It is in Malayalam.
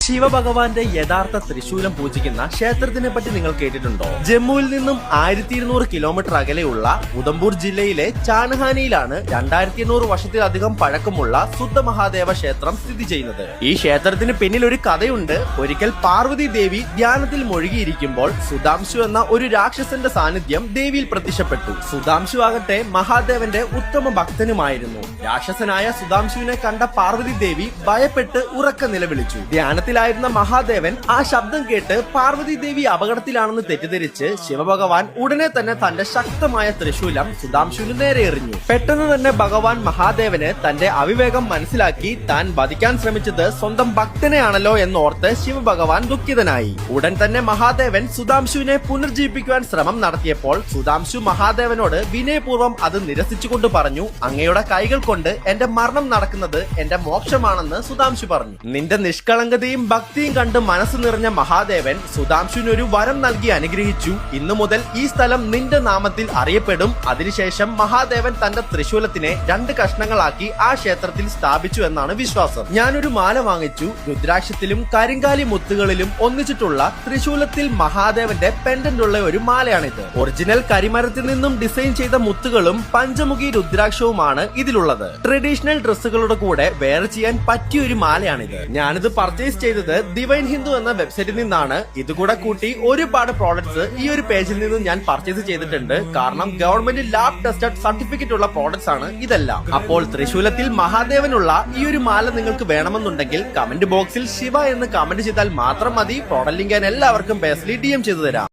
ശിവഭഗവാന്റെ യഥാർത്ഥ തൃശൂലം പൂജിക്കുന്ന ക്ഷേത്രത്തിനെ പറ്റി നിങ്ങൾ കേട്ടിട്ടുണ്ടോ? ജമ്മുവിൽ നിന്നും 1200 കിലോമീറ്റർ അകലെയുള്ള ഉദംപൂർ ജില്ലയിലെ ചാനഹാനിയിലാണ് 2800 വർഷത്തിലധികം പഴക്കമുള്ള ശുദ്ധ മഹാദേവ ക്ഷേത്രം സ്ഥിതി ചെയ്യുന്നത്. ഈ ക്ഷേത്രത്തിന് പിന്നിൽ ഒരു കഥയുണ്ട്. ഒരിക്കൽ പാർവതി ദേവി ധ്യാനത്തിൽ മുഴുകിയിരിക്കുമ്പോൾ സുധാംശു എന്ന ഒരു രാക്ഷസന്റെ സാന്നിധ്യം ദേവിയിൽ പ്രത്യക്ഷപ്പെട്ടു. സുധാംശു ആകട്ടെ മഹാദേവന്റെ ഉത്തമ ഭക്തനുമായിരുന്നു. രാക്ഷസനായ സുധാംശുവിനെ കണ്ട പാർവതി ദേവി ഭയപ്പെട്ട് ഉറക്ക നിലവിളിച്ചു. ധ്യാനത്തിലായിരുന്ന മഹാദേവൻ ആ ശബ്ദം കേട്ട് പാർവതി ദേവി അപകടത്തിലാണെന്ന് തെറ്റിദ്ധരിച്ച് ശിവഭഗവാൻ ഉടനെ തന്നെ തന്റെ ശക്തമായ ത്രിശൂലം സുധാംശുവിന് നേരെ എറിഞ്ഞു. പെട്ടെന്ന് തന്നെ ഭഗവാൻ മഹാദേവന് തന്റെ അവിവേകം മനസ്സിലാക്കി താൻ വധിക്കാൻ ശ്രമിച്ചത് സ്വന്തം ഭക്തനെയാണല്ലോ എന്നോർത്ത് ശിവഭഗവാൻ ദുഃഖിതനായി. ഉടൻ തന്നെ മഹാദേവൻ സുധാംശുവിനെ പുനർജീവിപ്പിക്കുവാൻ ശ്രമം നടത്തിയപ്പോൾ സുധാംശു മഹാദേവനോട് വിനയപൂർവ്വം അത് നിരസിച്ചുകൊണ്ട് പറഞ്ഞു, അങ്ങയുടെ കൈകൾ കൊണ്ട് എന്റെ മരണം നടക്കുന്നത് എന്റെ മോക്ഷമാണെന്ന് സുധാംശു പറഞ്ഞു. നിന്റെ നിഷ്കളങ്കതയും ഭക്തിയും കണ്ട് മനസ്സ് നിറഞ്ഞ മഹാദേവൻ സുധാംശുവിന് ഒരു വരം നൽകി അനുഗ്രഹിച്ചു. ഇന്നു മുതൽ ഈ സ്ഥലം നിന്റെ നാമത്തിൽ അറിയപ്പെടും. അതിനുശേഷം മഹാദേവൻ തന്റെ ത്രിശൂലത്തിനെ 2 കഷ്ണങ്ങളാക്കി ആ ക്ഷേത്രത്തിൽ സ്ഥാപിച്ചു എന്നാണ് വിശ്വാസം. ഞാനൊരു മാല വാങ്ങിച്ചു. രുദ്രാക്ഷത്തിലും കരിങ്കാലി മുത്തുകളിലും ഒന്നിച്ചിട്ടുള്ള ത്രിശൂലത്തിൽ മഹാദേവന്റെ പെൻഡന്റ് ഉള്ള ഒരു മാലയാണിത്. ഒറിജിനൽ കരിമരത്തിൽ നിന്നും ഡിസൈൻ ചെയ്ത മുത്തുകളും പഞ്ചമുഖി രുദ്രാക്ഷവുമാണ് ഇതിലുള്ളത്. ട്രഡീഷണൽ ഡ്രസ്സുകളുടെ കൂടെ വെയർ ചെയ്യാൻ പറ്റിയ ഒരു മാലയാണിത്. ഞാനിത് പർച്ചേസ് ചെയ്തത് ഡിവൈൻ ഹിന്ദു എന്ന വെബ്സൈറ്റിൽ നിന്നാണ്. ഇതുകൂടെ കൂട്ടി ഒരുപാട് പ്രോഡക്ട്സ് ഈ ഒരു പേജിൽ നിന്നും ഞാൻ പർച്ചേസ് ചെയ്തിട്ടുണ്ട്. കാരണം ഗവൺമെന്റ് ലാബ് ടെസ്റ്റഡ് സർട്ടിഫിക്കറ്റ് ഉള്ള പ്രോഡക്ട്സ് ആണ് ഇതെല്ലാം. അപ്പോൾ തൃശൂലത്തിൽ മഹാദേവനുള്ള ഈ ഒരു മാല നിങ്ങൾക്ക് വേണമെന്നുണ്ടെങ്കിൽ കമന്റ് ബോക്സിൽ ശിവ എന്ന് കമന്റ് ചെയ്താൽ മാത്രം മതി. പ്രോഡക്റ്റ് ലിങ്ക് ഞാൻ എല്ലാവർക്കും പേഴ്സണലി DM ചെയ്തു തരാം.